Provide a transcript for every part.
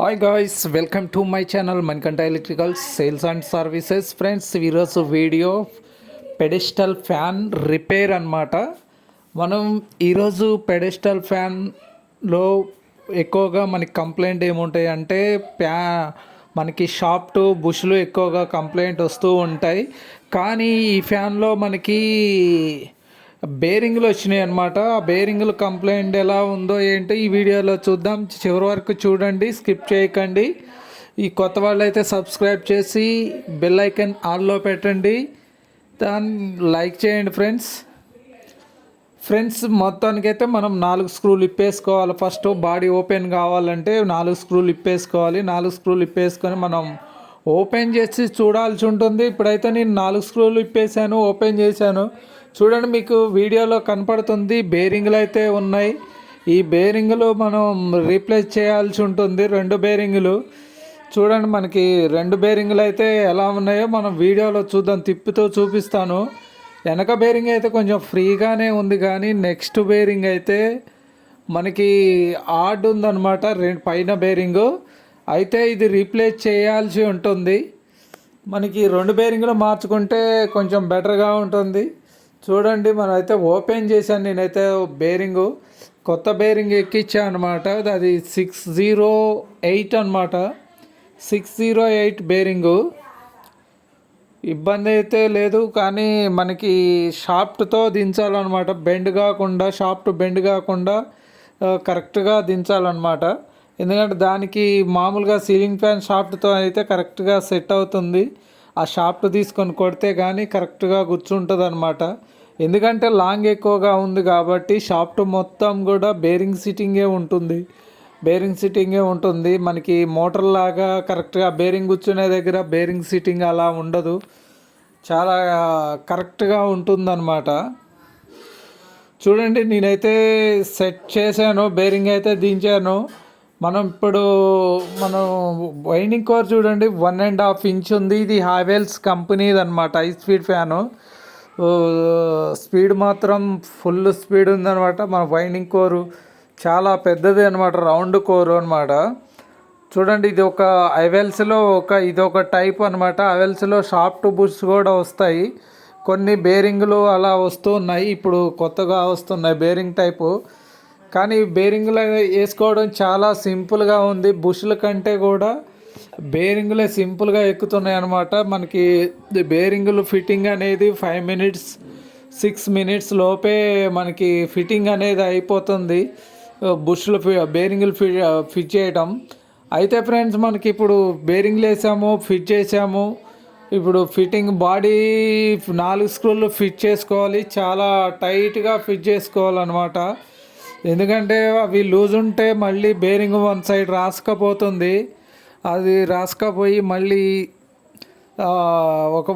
Hi guys, welcome to my channel Manikanta electricals sales and services. Friends, ఈరోజు video pedestal fan repair అన్నమాట. మనం ఈరోజు pedestal ఫ్యాన్లో ఎక్కువగా మనకి కంప్లైంట్ ఏముంటాయి అంటే మనకి షాఫ్ట్ బుష్లు ఎక్కువగా కంప్లైంట్ వస్తూ ఉంటాయి. కానీ ఈ ఫ్యాన్లో మనకి బేరింగ్లు వచ్చినాయి అనమాట. ఆ బేరింగ్లు కంప్లైంట్ ఎలా ఉందో ఏంటో ఈ వీడియోలో చూద్దాం. చివరి వరకు చూడండి, స్కిప్ చేయకండి. ఈ కొత్త వాళ్ళు అయితే సబ్స్క్రైబ్ చేసి బెల్ ఐకాన్ ఆన్లో పెట్టండి, దాన్ని లైక్ చేయండి. ఫ్రెండ్స్ మొత్తానికైతే మనం 4 స్క్రూలు ఇప్పేసుకోవాలి. ఫస్ట్ బాడీ ఓపెన్ కావాలంటే 4 స్క్రూలు ఇప్పేసుకోవాలి. 4 స్క్రూలు ఇప్పేసుకొని మనం ఓపెన్ చేసి చూడాల్సి ఉంటుంది. ఇప్పుడైతే నేను 4 స్క్రూలు ఇప్పేసాను, ఓపెన్ చేశాను. చూడండి, మీకు వీడియోలో కనపడుతుంది. బేరింగ్లు అయితే ఉన్నాయి. ఈ బేరింగ్లు మనం రీప్లేస్ చేయాల్సి ఉంటుంది. 2 బేరింగ్లు చూడండి, మనకి 2 బేరింగ్లు అయితే ఎలా ఉన్నాయో మనం వీడియోలో చూద్దాం. తిప్పుతో చూపిస్తాను. వెనక బేరింగ్ అయితే కొంచెం ఫ్రీగానే ఉంది, కానీ నెక్స్ట్ బేరింగ్ అయితే మనకి ఆడ్ ఉందన్నమాట. పైన బేరింగు అయితే ఇది రీప్లేస్ చేయాల్సి ఉంటుంది. మనకి 2 బేరింగ్లు మార్చుకుంటే కొంచెం బెటర్గా ఉంటుంది. చూడండి, మనం అయితే ఓపెన్ చేశాను. నేనైతే బేరింగు కొత్త బేరింగ్ ఎక్కించాను అనమాట. అది 608 అనమాట. 608 బేరింగు. ఇబ్బంది అయితే లేదు, కానీ మనకి షాఫ్ట్తో దించాలన్నమాట. షాఫ్ట్ బెండ్ కాకుండా కరెక్ట్గా దించాలన్నమాట. ఎందుకంటే దానికి మామూలుగా సీలింగ్ ఫ్యాన్ షాఫ్ట్తో అయితే కరెక్ట్గా సెట్ అవుతుంది. ఆ షాఫ్ట్ తీసుకొని కొడితే కానీ కరెక్ట్గా కూర్చుంటుంది అనమాట. ఎందుకంటే లాంగ్ ఎక్కువగా ఉంది కాబట్టి షాఫ్ట్ మొత్తం కూడా బేరింగ్ సిట్టింగే ఉంటుంది. మనకి మోటార్ లాగా కరెక్ట్గా బేరింగ్ కూర్చునే దగ్గర బేరింగ్ సిట్టింగ్ అలా ఉండదు. చాలా కరెక్ట్గా ఉంటుందన్నమాట. చూడండి, నేనైతే సెట్ చేశాను, బేరింగ్ అయితే దించాను. మనం వైండింగ్ కోర్ చూడండి, 1.5 ఇంచ్ ఉంది. ఇది హావెల్స్ కంపెనీది అనమాట. High speed fan. స్పీడ్ మాత్రం ఫుల్ స్పీడ్ ఉందన్నమాట. మన వైండింగ్ కోరు చాలా పెద్దది అనమాట, రౌండ్ కోరు అనమాట. చూడండి, ఇది ఒక హైవెల్స్లో ఇది ఒక టైప్ అనమాట. హైవెల్స్లో షాఫ్ట్ బుష్ కూడా వస్తాయి. కొన్ని బేరింగ్లు అలా వస్తున్నాయి, ఇప్పుడు కొత్తగా వస్తున్నాయి బేరింగ్ టైపు. కానీ బేరింగ్లు వేసుకోవడం చాలా సింపుల్గా ఉంది. బుష్ల కంటే కూడా బేరింగ్లే సింపుల్గా ఎక్కుతున్నాయి అనమాట. మనకి బేరింగులు ఫిట్టింగ్ అనేది 5 మినిట్స్ 6 మినిట్స్ లోపే మనకి ఫిట్టింగ్ అనేది అయిపోతుంది. బుష్లు బేరింగులు ఫిట్ చేయడం అయితే. ఫ్రెండ్స్, మనకి ఇప్పుడు బేరింగ్లు వేసాము, ఫిట్ చేసాము. ఇప్పుడు ఫిట్టింగ్ బాడీ 4 స్క్రూలు ఫిట్ చేసుకోవాలి. చాలా టైట్గా ఫిట్ చేసుకోవాలన్నమాట. ఎందుకంటే అవి లూజ్ ఉంటే మళ్ళీ బేరింగ్ వన్ సైడ్ రాసుకపోతుంది. అది రాసుకపోయి మళ్ళీ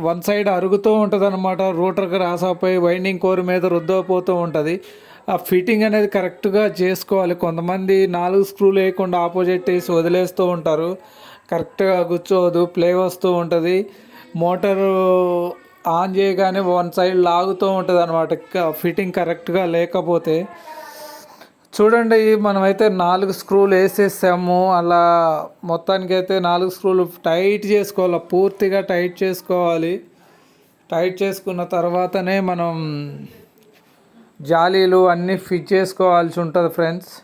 వన్ సైడ్ అరుగుతూ ఉంటుంది అనమాట. రూటర్కి రాసపోయి వైండింగ్ కోర్ మీద రుద్దపోతూ ఉంటుంది. ఆ ఫిట్టింగ్ అనేది కరెక్ట్గా చేసుకోవాలి. కొంతమంది 4 స్క్రూలు వేయకుండా ఆపోజిట్ వేసి వదిలేస్తూ ఉంటారు. కరెక్ట్గా కూర్చోదు, ప్లే వస్తూ ఉంటుంది. మోటారు ఆన్ చేయగానే వన్ సైడ్ లాగుతూ ఉంటుంది అనమాట, ఫిట్టింగ్ కరెక్ట్గా లేకపోతే. చూడండి, మనమైతే 4 స్క్రూలు వేసేసాము. అలా మొత్తానికైతే 4 స్క్రూలు టైట్ చేసుకోవాలి, పూర్తిగా టైట్ చేసుకోవాలి. టైట్ చేసుకున్న తర్వాతనే మనం జాలీలు అన్నీ ఫిట్ చేసుకోవాల్సి ఉంటుంది. ఫ్రెండ్స్,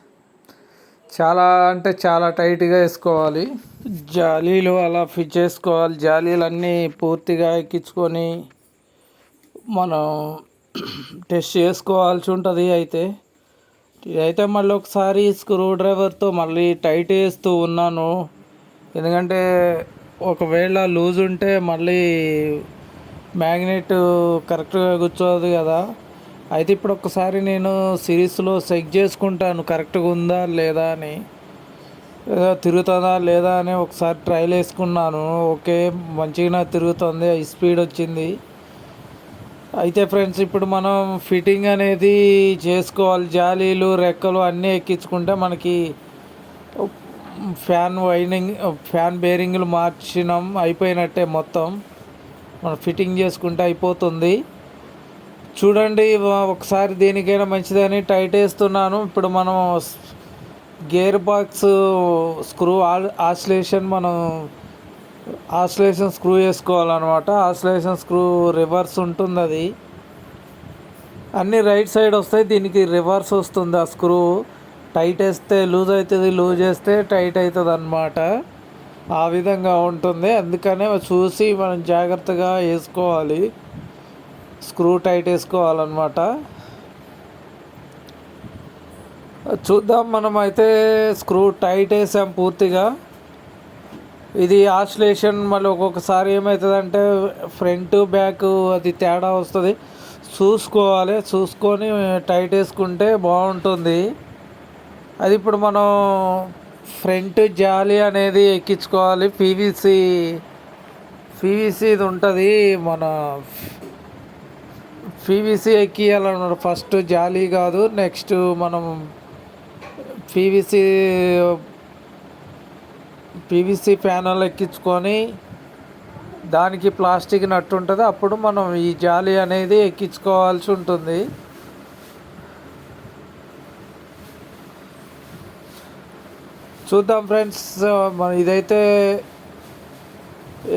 చాలా అంటే చాలా టైట్గా వేసుకోవాలి. జాలీలు అలా ఫిట్ చేసుకోవాలి. జాలీలు అన్నీ పూర్తిగా ఎక్కించుకొని మనం టెస్ట్ చేసుకోవాల్సి ఉంటుంది. ఇదైతే మళ్ళీ ఒకసారి స్క్రూ డ్రైవర్తో మళ్ళీ టైట్ వేస్తూ ఉన్నాను. ఎందుకంటే ఒకవేళ లూజ్ ఉంటే మళ్ళీ మ్యాగ్నెట్ కరెక్ట్గా కూర్చోదు కదా. అయితే ఇప్పుడు ఒకసారి నేను సిరీస్లో చెక్ చేసుకుంటాను కరెక్ట్గా ఉందా లేదా అని, తిరుగుతుందా లేదా అని ఒకసారి ట్రైల్ వేసుకున్నాను. ఓకే, మంచిగా తిరుగుతుంది, హై స్పీడ్ వచ్చింది. అయితే ఫ్రెండ్స్, ఇప్పుడు మనం ఫిట్టింగ్ అనేది చేసుకోవాలి. జాలీలు రెక్కలు అన్నీ ఎక్కించుకుంటే మనకి ఫ్యాన్ బేరింగ్లు మార్చినాం అయిపోయినట్టే. మొత్తం మనం ఫిట్టింగ్ చేసుకుంటే అయిపోతుంది. చూడండి, ఒకసారి దేనికైనా మంచిదని టైట్ వేస్తున్నాను. ఇప్పుడు మనం గేర్ బాక్స్ స్క్రూ ఆసిలేషన్ మనం ఆసిలేషన్ స్క్రూ వేసుకోవాలన్నమాట. ఆసిలేషన్ స్క్రూ రివర్స్ ఉంటుంది, అది అన్నీ రైట్ సైడ్ వస్తాయి. దీనికి రివర్స్ వస్తుంది. ఆ స్క్రూ టైట్ వేస్తే లూజ్ అవుతుంది, లూజ్ చేస్తే టైట్ అవుతుంది అన్నమాట. ఆ విధంగా ఉంటుంది. అందుకనే చూసి మనం జాగ్రత్తగా వేసుకోవాలి, స్క్రూ టైట్ వేసుకోవాలన్నమాట. చూద్దాం, మనం అయితే స్క్రూ టైట్ వేసాం పూర్తిగా. ఇది ఆసిలేషన్ మళ్ళీ ఒక్కొక్కసారి ఏమవుతుందంటే ఫ్రంట్ బ్యాక్ అది తేడా వస్తుంది. చూసుకోవాలి, చూసుకొని టైట్ వేసుకుంటే బాగుంటుంది. అది ఇప్పుడు మనం ఫ్రంట్ జాలి అనేది ఎక్కించుకోవాలి. పీవీసీ ఇది ఉంటుంది, మన పీవీసీ ఎక్కియాలన్నమాట. ఫస్ట్ జాలి కాదు, నెక్స్ట్ మనం పీవీసీ ప్యానల్ ఎక్కించుకొని దానికి ప్లాస్టిక్ నట్టు ఉంటుంది. అప్పుడు మనం ఈ జాలి అనేది ఎక్కించుకోవాల్సి ఉంటుంది. చూద్దాం ఫ్రెండ్స్, ఇదైతే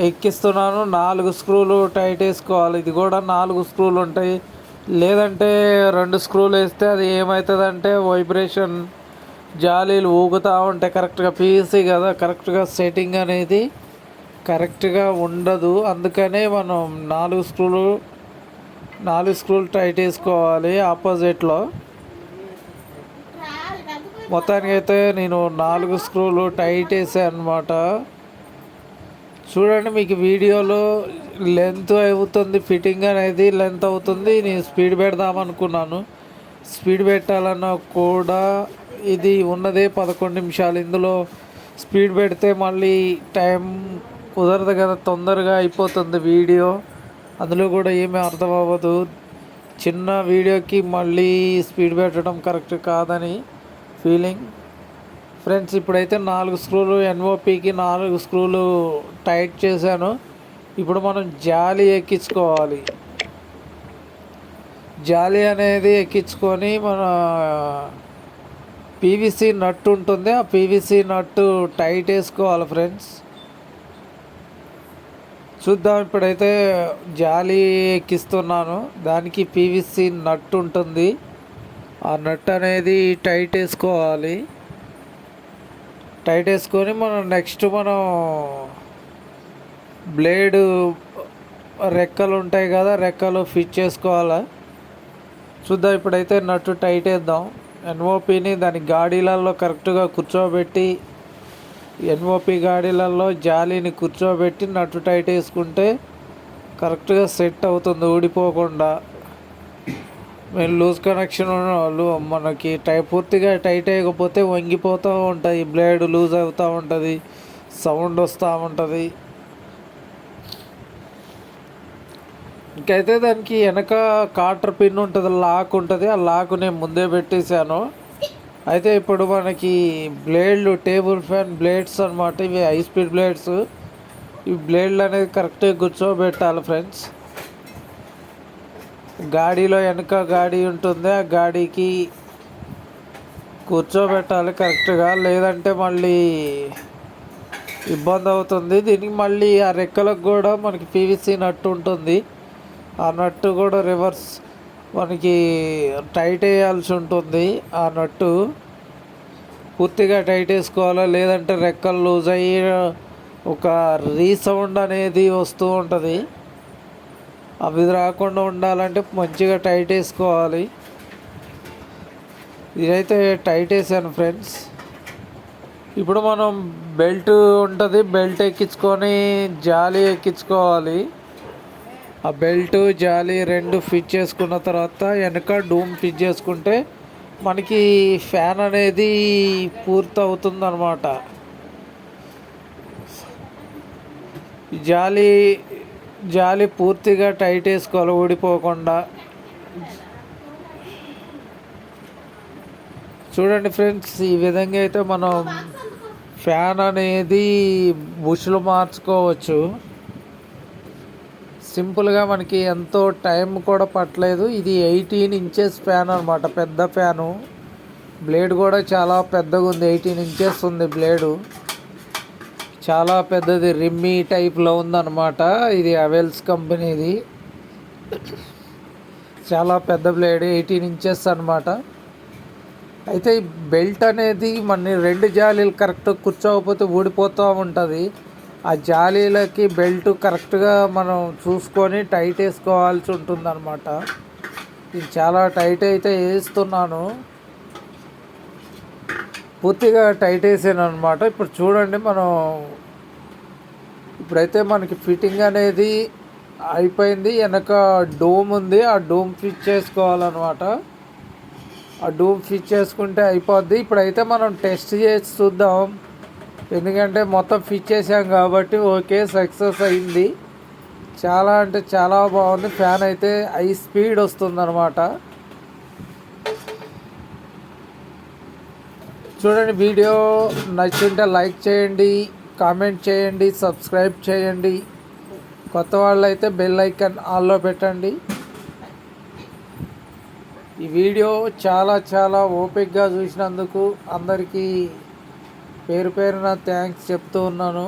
ఎక్కిస్తున్నాను. 4 స్క్రూలు టైట్ వేసుకోవాలి. ఇది కూడా 4 స్క్రూలు ఉంటాయి, లేదంటే 2 స్క్రూలు వేస్తే అది ఏమవుతుందంటే వైబ్రేషన్, జాలీలు ఊగుతూ ఉంటాయి. కరెక్ట్గా పీవీసీ కదా, కరెక్ట్గా సెట్టింగ్ అనేది కరెక్ట్గా ఉండదు. అందుకనే మనం 4 స్క్రూలు టైట్ వేసుకోవాలి ఆపోజిట్లో. మొత్తానికి అయితే నేను 4 స్క్రూలు టైట్ వేసాను అనమాట. చూడండి, మీకు వీడియోలో లెంత్ అవుతుంది, ఫిట్టింగ్ అనేది లెంత్ అవుతుంది. నేను స్పీడ్ పెడదామనుకున్నాను. స్పీడ్ పెట్టాలన్నా కూడా ఇది ఉన్నదే 11 నిమిషాలు. ఇందులో స్పీడ్ పెడితే మళ్ళీ టైం కుదరదు కదా, తొందరగా అయిపోతుంది వీడియో. అందులో కూడా ఏమీ అర్థం అవ్వదు. చిన్న వీడియోకి మళ్ళీ స్పీడ్ పెట్టడం కరెక్ట్ కాదని ఫీలింగ్. ఫ్రెండ్స్, ఇప్పుడైతే 4 స్క్రూలు ఎన్ఓపికి 4 స్క్రూలు టైట్ చేశాను. ఇప్పుడు మనం జాలి ఎక్కించుకోవాలి. జాలి అనేది ఎక్కించుకొని మన పీవీసీ నట్టు ఉంటుంది, ఆ పీవీసీ నట్టు టైట్ వేసుకోవాలి ఫ్రెండ్స్. చూద్దాం, ఇప్పుడైతే జాలి ఎక్కిస్తున్నాను. దానికి పీవీసీ నట్టు ఉంటుంది, ఆ నట్ అనేది టైట్ వేసుకోవాలి. టైట్ వేసుకొని నెక్స్ట్ మనం బ్లేడు రెక్కలు ఉంటాయి కదా, రెక్కలు ఫిట్ చేసుకోవాలి. చూద్దాం, ఇప్పుడైతే నట్టు టైట్ వేద్దాం. ఎన్ఓపిని దాని గాడీలలో కరెక్ట్గా కూర్చోబెట్టి, ఎన్ఓపి గాడీలలో జాలీని కూర్చోబెట్టి నట్టు టైట్ వేసుకుంటే కరెక్ట్గా సెట్ అవుతుంది, ఊడిపోకుండా. మేము లూజ్ కనెక్షన్ మనకి పూర్తిగా టైట్ అయ్యకపోతే వంగిపోతూ ఉంటుంది, బ్లేడ్ లూజ్ అవుతూ ఉంటుంది, సౌండ్ వస్తూ ఉంటుంది. ఇంకైతే దానికి వెనక కాటర్ పిన్ ఉంటుంది, లాక్ ఉంటుంది. ఆ లాక్ నేను ముందే పెట్టేశాను. అయితే ఇప్పుడు మనకి బ్లేడ్లు టేబుల్ ఫ్యాన్ బ్లేడ్స్ అనమాట, ఇవి హై స్పీడ్ బ్లేడ్స్. ఈ బ్లేడ్లు అనేది కరెక్ట్గా కూర్చోబెట్టాలి ఫ్రెండ్స్. గాడీలో వెనక గాడీ ఉంటుంది, ఆ గాడీకి కూర్చోబెట్టాలి కరెక్ట్గా, లేదంటే మళ్ళీ ఇబ్బంది అవుతుంది. దీనికి మళ్ళీ ఆ రెక్కలకు కూడా మనకి పీవీసీ నట్టు ఉంటుంది. ఆ నట్టు కూడా రివర్స్ మనకి టైట్ వేయాల్సి ఉంటుంది. ఆ నట్టు పూర్తిగా టైట్ వేసుకోవాలి, లేదంటే రెక్కలు లూజ్ అయ్యి ఒక రీసౌండ్ అనేది వస్తూ ఉంటుంది. అవి రాకుండా ఉండాలంటే మంచిగా టైట్ వేసుకోవాలి. ఇదైతే టైట్ వేసాను ఫ్రెండ్స్. ఇప్పుడు మనం బెల్ట్ ఉంటుంది, బెల్ట్ ఎక్కించుకొని జాలి ఎక్కించుకోవాలి. ఆ బెల్ట్ జాలి 2 ఫిట్ చేసుకున్న తర్వాత వెనక డూమ్ ఫిట్ చేసుకుంటే మనకి ఫ్యాన్ అనేది పూర్తి అవుతుంది అన్నమాట. జాలి పూర్తిగా టైట్ వేసుకోవాలి, ఊడిపోకుండా. చూడండి ఫ్రెండ్స్, ఈ విధంగా అయితే మనం ఫ్యాన్ అనేది బుష్లు మార్చుకోవచ్చు. సింపుల్గా మనకి ఎంతో టైం కూడా పట్టలేదు. ఇది 18 ఇంచెస్ ఫ్యాన్ అనమాట, పెద్ద ఫ్యాను. బ్లేడ్ కూడా చాలా పెద్దగా ఉంది, 18 ఇంచెస్ ఉంది బ్లేడు. చాలా పెద్దది, రిమ్మీ టైప్లో ఉందన్నమాట. ఇది అవెల్స్ కంపెనీది. చాలా పెద్ద బ్లేడ్, 18 ఇంచెస్ అనమాట. అయితే ఈ బెల్ట్ అనేది మన 2 జాలీలు కరెక్ట్ కూర్చోకపోతే ఊడిపోతూ ఉంటుంది. ఆ జాలీలకి బెల్ట్ కరెక్ట్గా మనం చూసుకొని టైట్ వేసుకోవాల్సి ఉంటుంది అనమాట. ఇది చాలా టైట్ అయితే వేస్తున్నాను, పూర్తిగా టైట్ వేసాను అనమాట. ఇప్పుడు చూడండి, ఇప్పుడైతే మనకి ఫిట్టింగ్ అనేది అయిపోయింది. వెనక డోమ్ ఉంది, ఆ డోమ్ ఫిట్ చేసుకోవాలన్నమాట. ఆ డోమ్ ఫిట్ చేసుకుంటే అయిపోద్ది. ఇప్పుడైతే మనం టెస్ట్ చేసి చూద్దాం, ఎందుకంటే మొత్తం ఫిట్ చేసాం కాబట్టి. ఓకే, సక్సెస్ అయింది. చాలా అంటే చాలా బాగుంది. ఫ్యాన్ అయితే హై స్పీడ్ వస్తుందన్నమాట. చూడండి, వీడియో నచ్చుంటే లైక్ చేయండి, కామెంట్ చేయండి, సబ్స్క్రైబ్ చేయండి. కొత్త వాళ్ళు అయితే బెల్ ఐకాన్ ఆన్లో పెట్టండి. ఈ వీడియో చాలా చాలా ఓపికగా చూసినందుకు అందరికీ పేరు పేరున థ్యాంక్స్ చెప్తూ ఉన్నాను.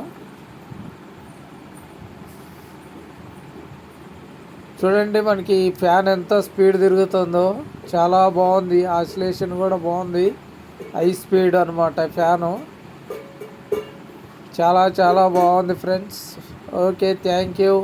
చూడండి, మనకి ఫ్యాన్ ఎంత స్పీడ్ తిరుగుతుందో, చాలా బాగుంది. ఆసిలేషన్ కూడా బాగుంది, హై స్పీడ్ అనమాట ఫ్యాను. చాలా చాలా బాగుంది ఫ్రెండ్స్. Okay, thank you.